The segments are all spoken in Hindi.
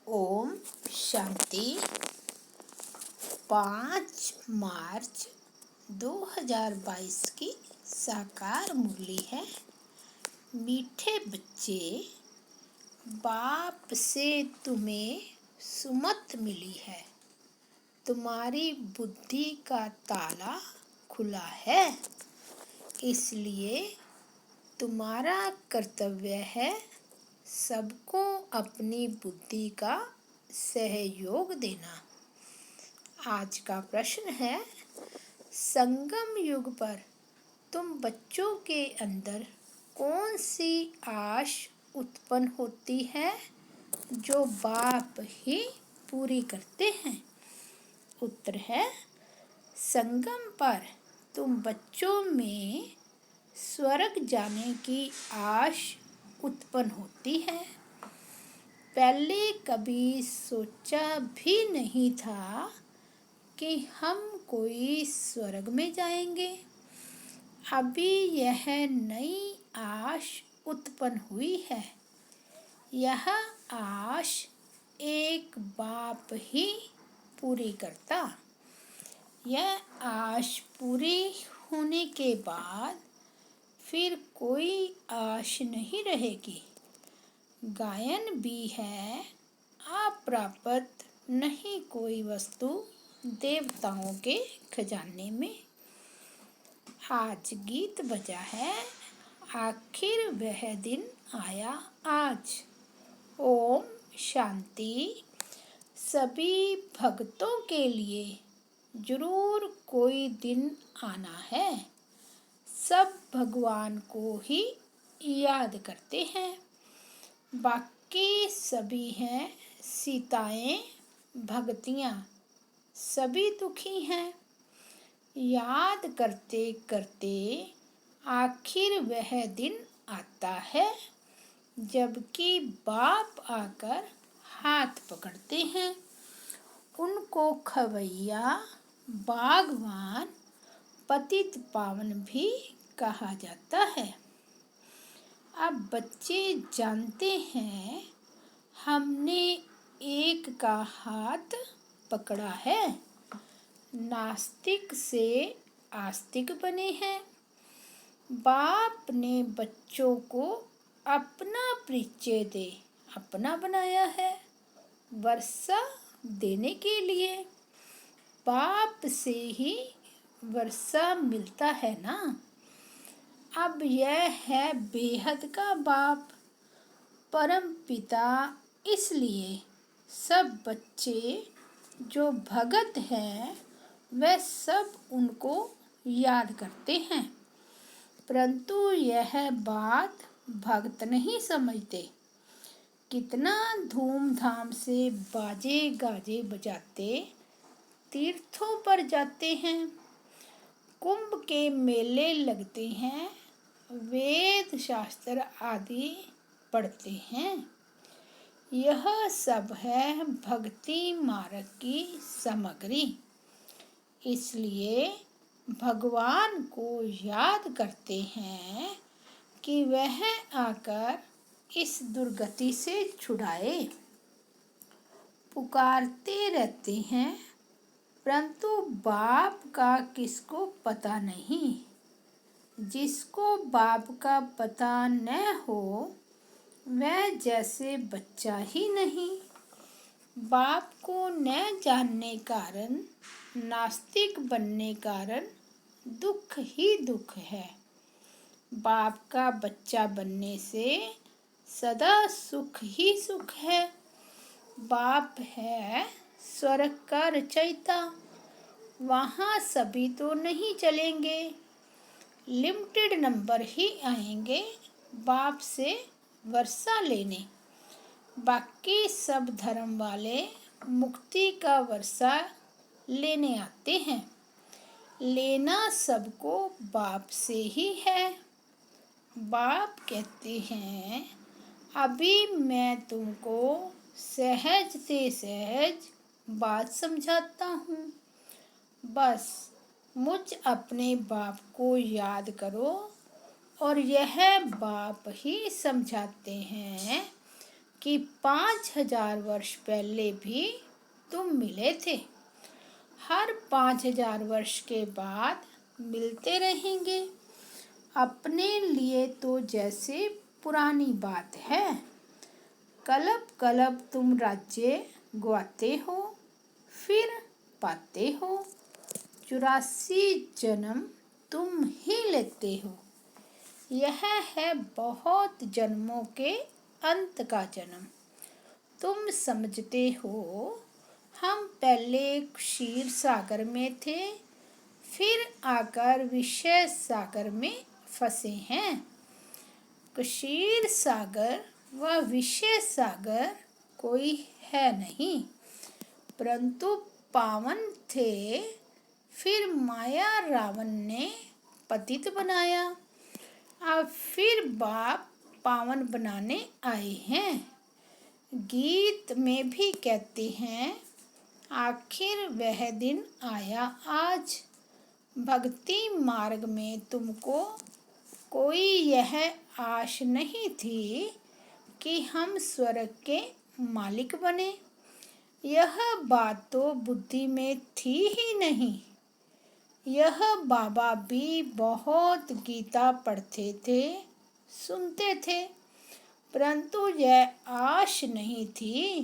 ओम शांति। 5 मार्च 2022 की साकार मुरली है। मीठे बच्चे, बाप से तुम्हें सुमत मिली है। तुम्हारी बुद्धि का ताला खुला है, इसलिए तुम्हारा कर्तव्य है सबको अपनी बुद्धि का सहयोग देना। आज का प्रश्न है, संगम युग पर तुम बच्चों के अंदर कौन सी आश उत्पन्न होती है जो बाप ही पूरी करते हैं? उत्तर है, संगम पर तुम बच्चों में स्वर्ग जाने की आश उत्पन्न होती है। पहले कभी सोचा भी नहीं था कि हम कोई स्वर्ग में जाएंगे। अभी यह नई आश उत्पन्न हुई है। यह आश एक बाप ही पूरी करता। यह आश पूरी होने के बाद फिर कोई आश नहीं रहेगी। गायन भी है, अप्राप्त नहीं कोई वस्तु देवताओं के खजाने में। आज गीत बजा है, आखिर वह दिन आया आज। ओम शांति। सभी भक्तों के लिए जरूर कोई दिन आना है। सब भगवान को ही याद करते हैं। बाकी सभी हैं सीताएं, भगतियाँ, सभी दुखी हैं। याद करते करते आखिर वह दिन आता है जबकि बाप आकर हाथ पकड़ते हैं। उनको खवैया, बागवान, पतित पावन भी कहा जाता है। अब बच्चे जानते हैं हमने एक का हाथ पकड़ा है। नास्तिक से आस्तिक बने हैं। बाप ने बच्चों को अपना परिचय दे अपना बनाया है, वर्षा देने के लिए। बाप से ही वर्षा मिलता है ना। अब यह है बेहद का बाप, परम पिता। इसलिए सब बच्चे जो भगत हैं वह सब उनको याद करते हैं, परंतु यह बात भक्त नहीं समझते। कितना धूमधाम से बाजे गाजे बजाते तीर्थों पर जाते हैं, कुंभ के मेले लगते हैं, वेद शास्त्र आदि पढ़ते हैं। यह सब है भक्ति मार्ग की सामग्री। इसलिए भगवान को याद करते हैं कि वह आकर इस दुर्गति से छुड़ाए। पुकारते रहते हैं, परंतु बाप का किसको पता नहीं। जिसको बाप का पता न हो वह जैसे बच्चा ही नहीं। बाप को न जानने कारण, नास्तिक बनने कारण दुख ही दुख है। बाप का बच्चा बनने से सदा सुख ही सुख है। बाप है स्वर्ग का रचयिता। वहाँ सभी तो नहीं चलेंगे, लिमिटेड नंबर ही आएंगे बाप से वर्षा लेने। बाकी सब धर्म वाले मुक्ति का वर्षा लेने आते हैं। लेना सबको बाप से ही है। बाप कहते हैं, अभी मैं तुमको सहज से सहज बात समझाता हूँ। बस मुझ अपने बाप को याद करो। और यह बाप ही समझाते हैं कि 5,000 वर्ष पहले भी तुम मिले थे। हर 5,000 वर्ष के बाद मिलते रहेंगे। अपने लिए तो जैसे पुरानी बात है। कलब कलब तुम राज्य गवाते हो, फिर पाते हो। 84 जन्म तुम ही लेते हो। यह है बहुत जन्मों के अंत का जन्म। तुम समझते हो हम पहले क्षीर सागर में थे, फिर आकर विषय सागर में फंसे हैं। क्षीर सागर व विषय सागर कोई है नहीं, परंतु पावन थे। फिर माया रावण ने पतित बनाया, अब फिर बाप पावन बनाने आए हैं। गीत में भी कहते हैं, आखिर वह दिन आया आज। भक्ति मार्ग में तुमको कोई यह आश नहीं थी कि हम स्वर्ग के मालिक बने। यह बात तो बुद्धि में थी ही नहीं। यह बाबा भी बहुत गीता पढ़ते थे, सुनते थे, परंतु यह आश नहीं थी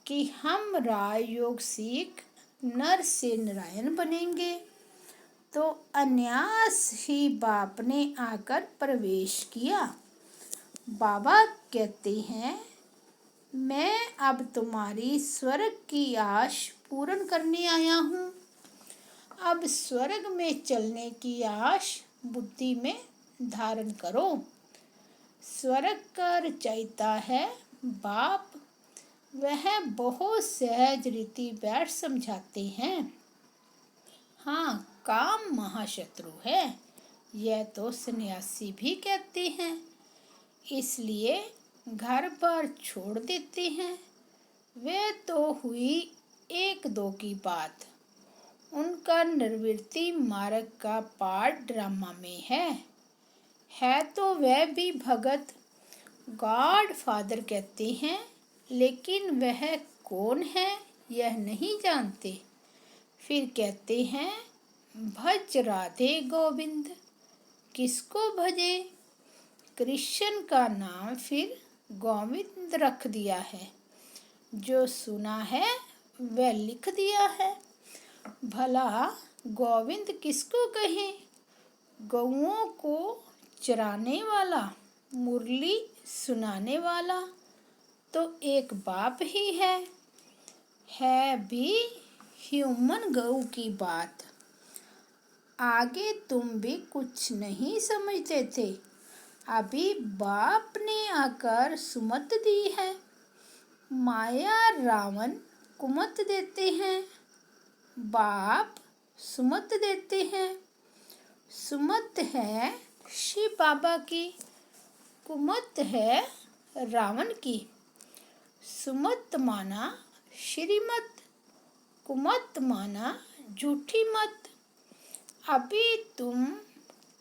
कि हम राजयोग सीख नर से नारायण बनेंगे। तो अन्यास ही बाप ने आकर प्रवेश किया। बाबा कहते हैं, मैं अब तुम्हारी स्वर्ग की आश पूर्ण करने आया हूँ। अब स्वर्ग में चलने की आश बुद्धि में धारण करो। स्वर्ग का रचयिता है बाप। वह बहुत सहज रीति बैठ समझाते हैं। हाँ, काम महाशत्रु है, यह तो सन्यासी भी कहते हैं। इसलिए घर पर छोड़ देते हैं। वे तो हुई एक दो की बात। उनका निर्वृत्ति मार्ग का पाठ ड्रामा में है तो वह भी भगत गॉड फादर कहते हैं, लेकिन वह कौन है यह नहीं जानते। फिर कहते हैं, भज राधे गोविंद। किसको भजे? कृष्ण का नाम फिर गोविंद रख दिया है। जो सुना है वह लिख दिया है। भला गोविंद किसको कहें? गौओं को चराने वाला, मुरली सुनाने वाला तो एक बाप ही है भी ह्यूमन गऊ की बात। आगे तुम भी कुछ नहीं समझते थे, अभी बाप ने आकर सुमत दी है। माया रावण कुमत देते हैं, बाप सुमत देते हैं। सुमत है शिव बाबा की, कुमत है रावण की। सुमत माना श्रीमत, कुमत माना झूठी मत। अभी तुम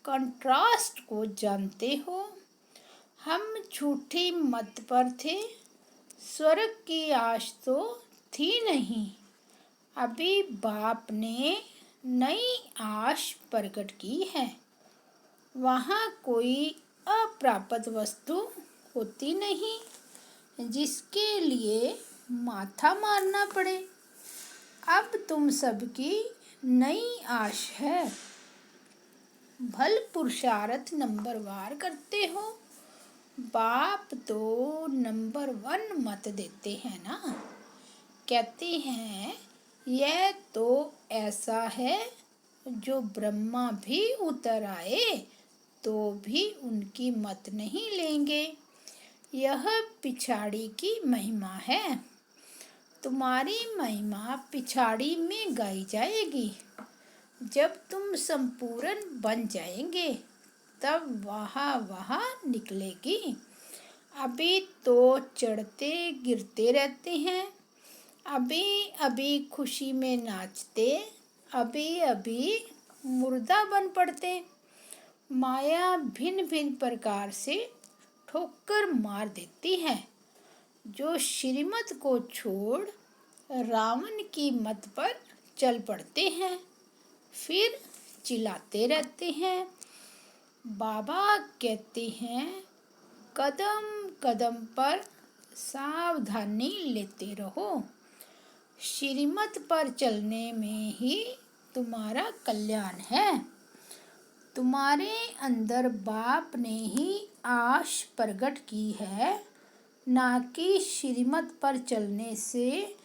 कंट्रास्ट को जानते हो। हम झूठी मत पर थे, स्वर्ग की आश तो थी नहीं। अभी बाप ने नई आश प्रकट की है। वहाँ कोई अप्राप्त वस्तु होती नहीं जिसके लिए माथा मारना पड़े। अब तुम सबकी नई आश है। भल पुरुषार्थ नंबरवार करते हो। बाप तो नंबर 1 मत देते हैं ना। कहते हैं, यह तो ऐसा है जो ब्रह्मा भी उतर आए तो भी उनकी मत नहीं लेंगे। यह पिछाड़ी की महिमा है। तुम्हारी महिमा पिछाड़ी में गाई जाएगी। जब तुम संपूर्ण बन जाएंगे तब वहाँ निकलेगी। अभी तो चढ़ते गिरते रहते हैं, अभी अभी खुशी में नाचते, अभी अभी मुर्दा बन पड़ते। माया भिन्न भिन्न प्रकार से ठोकर मार देती है। जो श्रीमत को छोड़ रावण की मत पर चल पड़ते हैं, फिर चिल्लाते रहते हैं। बाबा कहते हैं, कदम कदम पर सावधानी लेते रहो। श्रीमत पर चलने में ही तुम्हारा कल्याण है। तुम्हारे अंदर बाप ने ही आश प्रकट की है, ना कि श्रीमत पर चलने से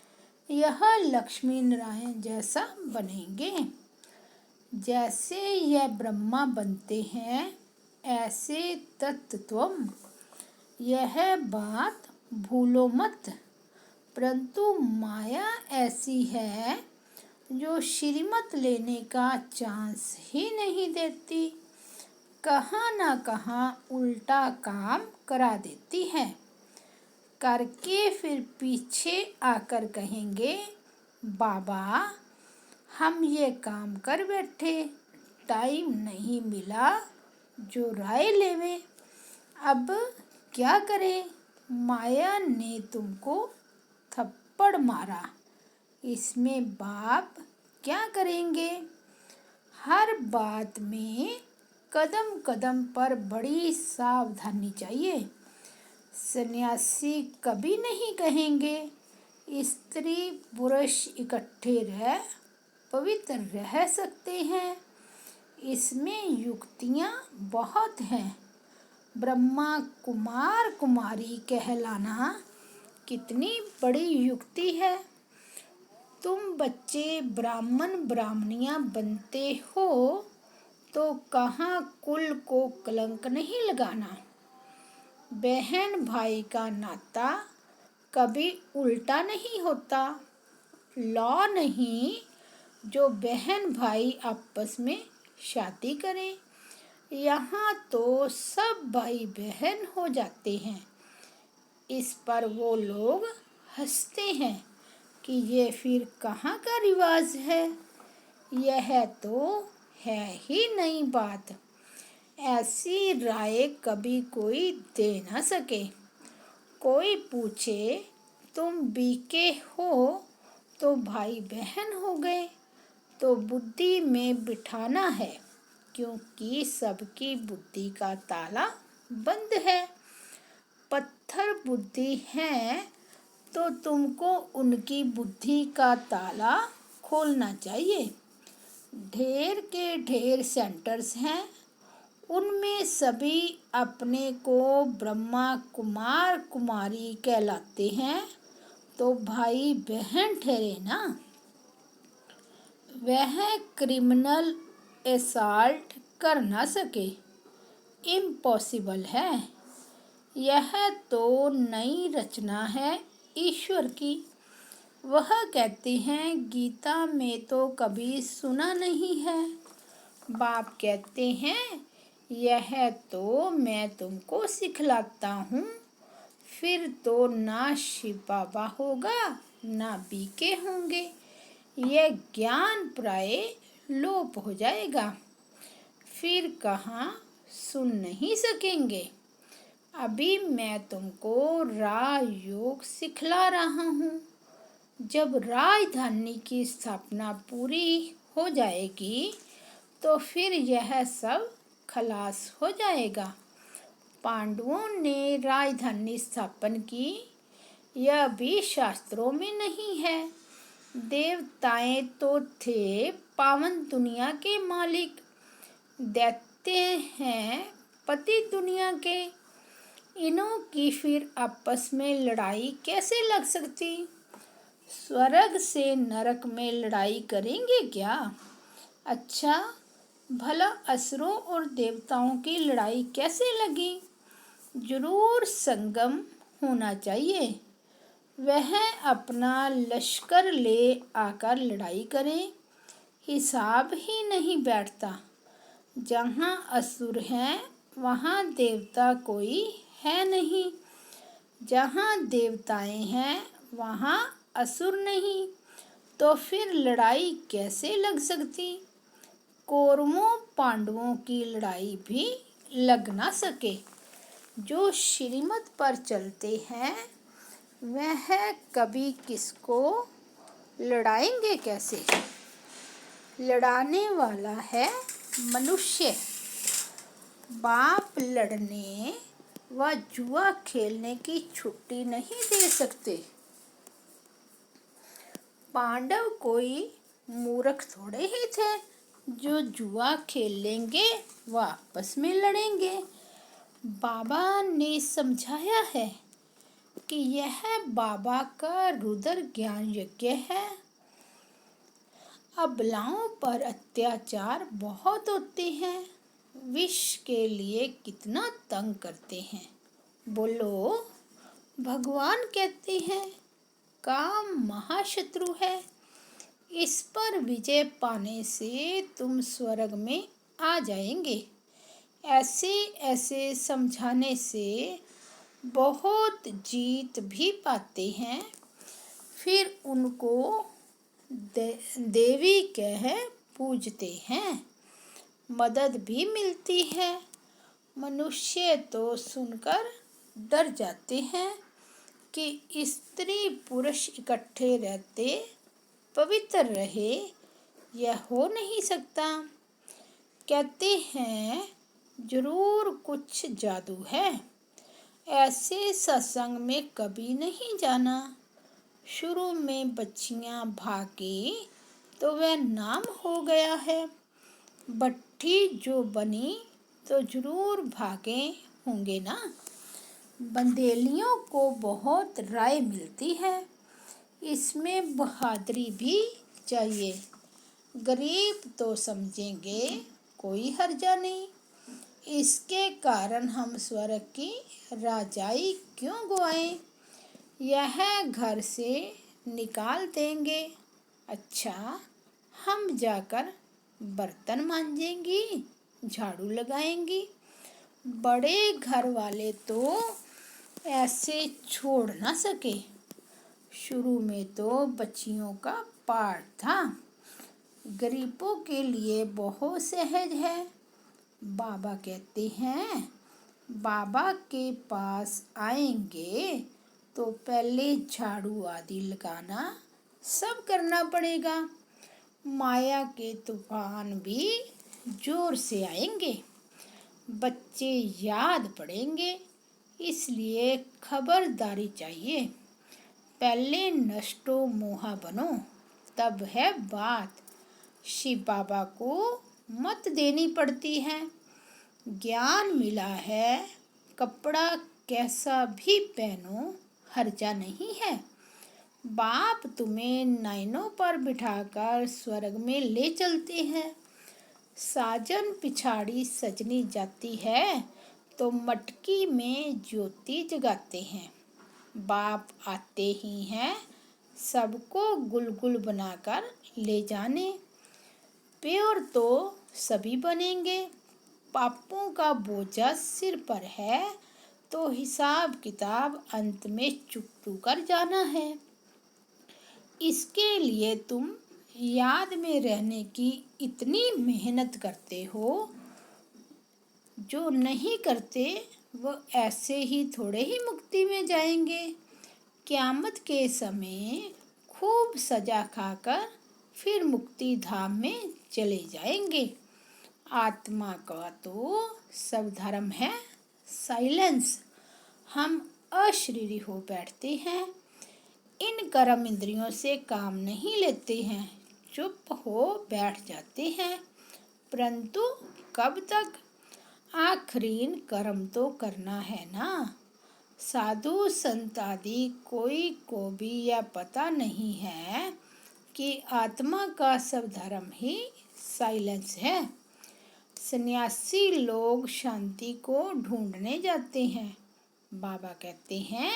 यह लक्ष्मी नारायण जैसा बनेंगे। जैसे यह ब्रह्मा बनते हैं, ऐसे तत्त्वम। यह बात भूलो मत। परंतु माया ऐसी है जो श्रीमत लेने का चांस ही नहीं देती। कहाँ ना कहाँ उल्टा काम करा देती है। करके फिर पीछे आकर कहेंगे, बाबा हम ये काम कर बैठे, टाइम नहीं मिला जो राय लेवे। अब क्या करे, माया ने तुमको थप्पड़ मारा, इसमें बाप क्या करेंगे। हर बात में कदम कदम पर बड़ी सावधानी चाहिए। सन्यासी कभी नहीं कहेंगे स्त्री पुरुष इकट्ठे रह पवित्र रह सकते हैं। इसमें युक्तियाँ बहुत हैं। ब्रह्मा कुमार कुमारी कहलाना कितनी बड़ी युक्ति है। तुम बच्चे ब्राह्मण ब्राह्मणियाँ बनते हो तो कहाँ कुल को कलंक नहीं लगाना। बहन भाई का नाता कभी उल्टा नहीं होता। लॉ नहीं जो बहन भाई आपस में शादी करें। यहाँ तो सब भाई बहन हो जाते हैं। इस पर वो लोग हंसते हैं कि ये फिर कहाँ का रिवाज है। यह तो है ही नई बात। ऐसी राय कभी कोई दे ना सके। कोई पूछे तुम बीके हो तो भाई बहन हो गए, तो बुद्धि में बिठाना है, क्योंकि सबकी बुद्धि का ताला बंद है। पत्थर बुद्धि है तो तुमको उनकी बुद्धि का ताला खोलना चाहिए। ढेर के ढेर सेंटर्स हैं, उनमें सभी अपने को ब्रह्मा कुमार कुमारी कहलाते हैं, तो भाई बहन ठहरे ना। वह क्रिमिनल असॉल्ट कर ना सके, इम्पॉसिबल है। यह तो नई रचना है ईश्वर की। वह कहते हैं गीता में तो कभी सुना नहीं है। बाप कहते हैं यह तो मैं तुमको सिखलाता हूँ। फिर तो ना शिव बाबा होगा ना बीके होंगे। यह ज्ञान प्राय लोप हो जाएगा। फिर कहाँ सुन नहीं सकेंगे। अभी मैं तुमको राजयोग सिखला रहा हूँ। जब राजधानी की स्थापना पूरी हो जाएगी तो फिर यह सब खलास हो जाएगा। पांडवों ने राजधानी स्थापन की, यह भी शास्त्रों में नहीं है। देवताएं तो थे पावन दुनिया के मालिक, दैत्य हैं पति दुनिया के। इनों की फिर आपस में लड़ाई कैसे लग सकती। स्वर्ग से नरक में लड़ाई करेंगे क्या। अच्छा भला असुरों और देवताओं की लड़ाई कैसे लगी। जरूर संगम होना चाहिए। वह अपना लश्कर ले आकर लड़ाई करें, हिसाब ही नहीं बैठता। जहाँ असुर हैं वहाँ देवता कोई है नहीं, जहाँ देवताएं हैं वहाँ असुर नहीं, तो फिर लड़ाई कैसे लग सकती। कौरवों पांडवों की लड़ाई भी लग ना सके। जो श्रीमत पर चलते हैं वह कभी किसको लड़ाएंगे कैसे। लड़ाने वाला है मनुष्य। बाप लड़ने व जुआ खेलने की छुट्टी नहीं दे सकते। पांडव कोई मूर्ख थोड़े ही थे जो जुआ खेल लेंगे व आपस में लड़ेंगे। बाबा ने समझाया है कि यह बाबा का रुद्र ज्ञान यज्ञ है। अबलाओं पर अत्याचार बहुत होते हैं। विष के लिए कितना तंग करते हैं। बोलो, भगवान कहते हैं काम महाशत्रु है। इस पर विजय पाने से तुम स्वर्ग में आ जाएंगे। ऐसे ऐसे समझाने से बहुत जीत भी पाते हैं। फिर उनको देवी कह पूजते हैं। मदद भी मिलती है। मनुष्य तो सुनकर डर जाते हैं कि स्त्री पुरुष इकट्ठे रहते पवित्र रहे। यह हो नहीं सकता। कहते हैं जरूर कुछ जादू है। ऐसे सत्संग में कभी नहीं जाना। शुरू में बच्चियां भागी तो वह नाम हो गया है। भट्ठी जो बनी तो जरूर भागे होंगे ना। बंदेलियों को बहुत राय मिलती है। इसमें बहादुरी भी चाहिए। गरीब तो समझेंगे कोई हर्जा नहीं। इसके कारण हम स्वर्ग की राजाई क्यों गवाएं। यह घर से निकाल देंगे। अच्छा, हम जाकर बर्तन मांजेंगी, झाड़ू लगाएंगी। बड़े घर वाले तो ऐसे छोड़ ना सके। शुरू में तो बच्चियों का पाठ था। गरीबों के लिए बहुत सहज है। बाबा कहते हैं बाबा के पास आएंगे तो पहले झाड़ू आदि लगाना सब करना पड़ेगा। माया के तूफान भी जोर से आएंगे। बच्चे याद पड़ेंगे। इसलिए खबरदारी चाहिए। पहले नष्टो मोहा बनो, तब है बात। शिव बाबा को मत देनी पड़ती है। ज्ञान मिला है, कपड़ा कैसा भी पहनो, हर्जा नहीं है। बाप तुम्हें नैनों पर बिठाकर स्वर्ग में ले चलते हैं। साजन पिछाड़ी सजनी जाती है तो मटकी में ज्योति जगाते हैं। बाप आते ही हैं सबको गुलगुल बनाकर ले जाने। प्योर तो सभी बनेंगे। पापों का बोझा सिर पर है तो हिसाब किताब अंत में चुकतू कर जाना है। इसके लिए तुम याद में रहने की इतनी मेहनत करते हो। जो नहीं करते वो ऐसे ही थोड़े ही मुक्ति में जाएंगे। क़यामत के समय खूब सजा खाकर फिर मुक्ति धाम में चले जाएंगे। आत्मा का तो सब धर्म है साइलेंस। हम अशरीरी हो बैठते हैं। इन कर्म इंद्रियों से काम नहीं लेते हैं। चुप हो बैठ जाते हैं। परंतु कब तक। आखिरीन कर्म तो करना है ना। साधु संत आदि कोई को भी यह पता नहीं है कि आत्मा का सब धर्म ही साइलेंस है। सन्यासी लोग शांति को ढूंढने जाते हैं। बाबा कहते हैं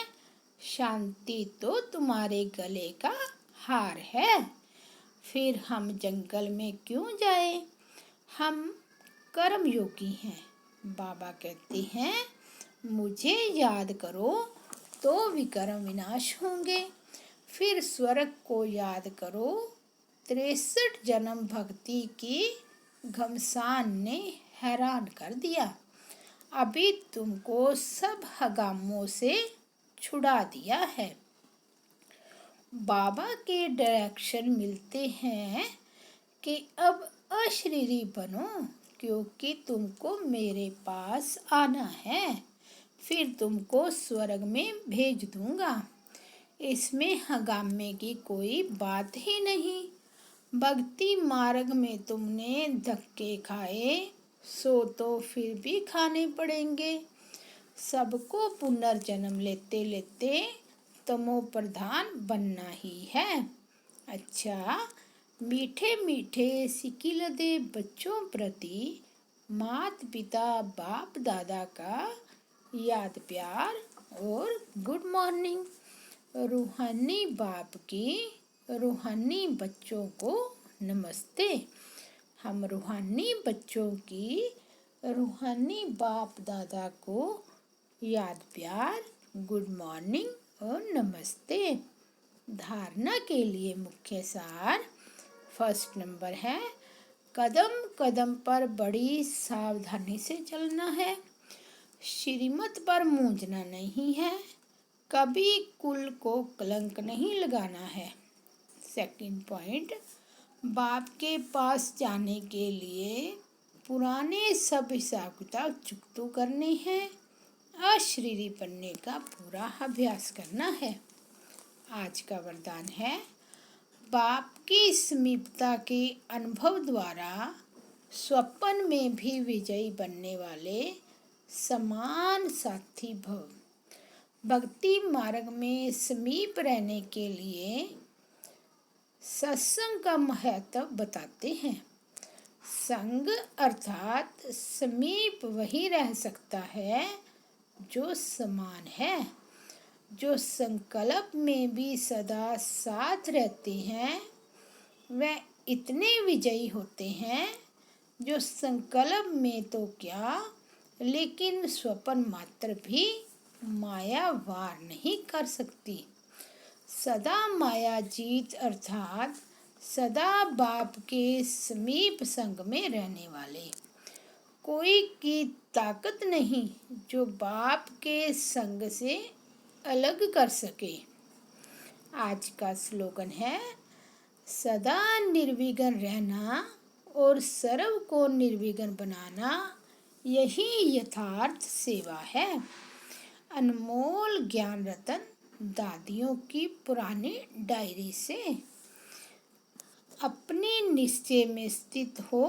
शांति तो तुम्हारे गले का हार है। फिर हम जंगल में क्यों जाए। हम कर्म योगी हैं। बाबा कहते हैं मुझे याद करो तो विकर्म विनाश होंगे। फिर स्वर्ग को याद करो। 63 जन्म भक्ति की घमसान ने हैरान कर दिया। अभी तुमको सब हगामों से छुड़ा दिया है। बाबा के डायरेक्शन मिलते हैं कि अब अशरीरी बनो, क्योंकि तुमको मेरे पास आना है, फिर तुमको स्वर्ग में भेज दूंगा। इसमें हंगामे की कोई बात ही नहीं। भक्ति मार्ग में तुमने धक्के खाए, सो तो फिर भी खाने पड़ेंगे। सबको पुनर्जन्म लेते लेते तमो प्रधान बनना ही है। अच्छा, मीठे मीठे सिकिलदे बच्चों प्रति मात पिता बाप दादा का याद प्यार और गुड मॉर्निंग। रूहानी बाप की रूहानी बच्चों को नमस्ते। हम रूहानी बच्चों की रूहानी बाप दादा को याद प्यार, गुड मॉर्निंग और नमस्ते। धारणा के लिए मुख्य सार फर्स्ट नंबर है, कदम कदम पर बड़ी सावधानी से चलना है, श्रीमत पर मूंझना नहीं है, कभी कुल को कलंक नहीं लगाना है। सेकंड पॉइंट, बाप के पास जाने के लिए पुराने सब हिसाब किताब चुकतो करने हैं, अशरीरी बनने का पूरा अभ्यास करना है। आज का वरदान है, बाप की समीपता के अनुभव द्वारा स्वप्न में भी विजयी बनने वाले समान साथी भव। भक्ति मार्ग में समीप रहने के लिए सत्संग का महत्व बताते हैं। संग अर्थात समीप वही रह सकता है जो समान है, जो संकल्प में भी सदा साथ रहते हैं। वह इतने विजयी होते हैं जो संकल्प में तो क्या, लेकिन स्वप्न मात्र भी माया वार नहीं कर सकती। सदा माया जीत अर्थात सदा बाप के समीप संग में रहने वाले। कोई की ताकत नहीं जो बाप के संग से अलग कर सके। आज का स्लोगन है, सदा निर्विघ्न रहना और सर्व को निर्विघ्न बनाना, यही यथार्थ सेवा है। अनमोल ज्ञान रतन दादियों की पुरानी डायरी से। अपने निश्चय में स्थित हो,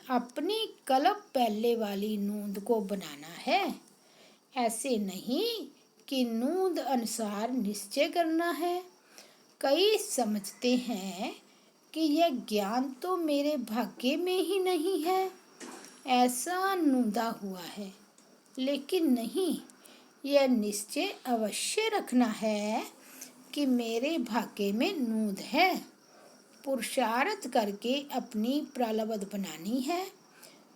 अपनी कल्प पहले वाली नींद को बनाना है। ऐसे नहीं कि नींद अनुसार निश्चय करना है। कई समझते हैं कि यह ज्ञान तो मेरे भाग्य में ही नहीं है, ऐसा नींदा हुआ है। लेकिन नहीं, यह निश्चय अवश्य रखना है कि मेरे भाग्य में नींद है। पुरुषार्थ करके अपनी प्रारब्ध बनानी है,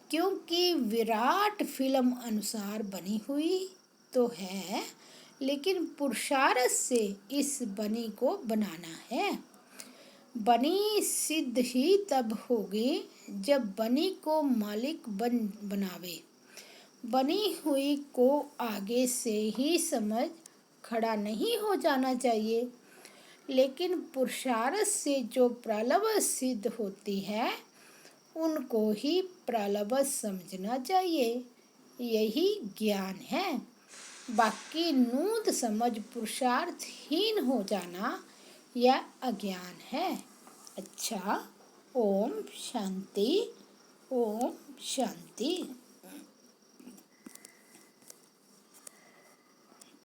क्योंकि विराट फिल्म अनुसार बनी हुई तो है, लेकिन पुरुषार्थ से इस बनी को बनाना है। बनी सिद्ध ही तब होगी जब बनी को मालिक बनावे। बनी हुई को आगे से ही समझ खड़ा नहीं हो जाना चाहिए, लेकिन पुरुषार्थ से जो प्रारब्ध सिद्ध होती है उनको ही प्रारब्ध समझना चाहिए। यही ज्ञान है। बाकी नूद समझ पुरुषार्थहीन हो जाना यह अज्ञान है। अच्छा, ओम शांति, ओम शांति।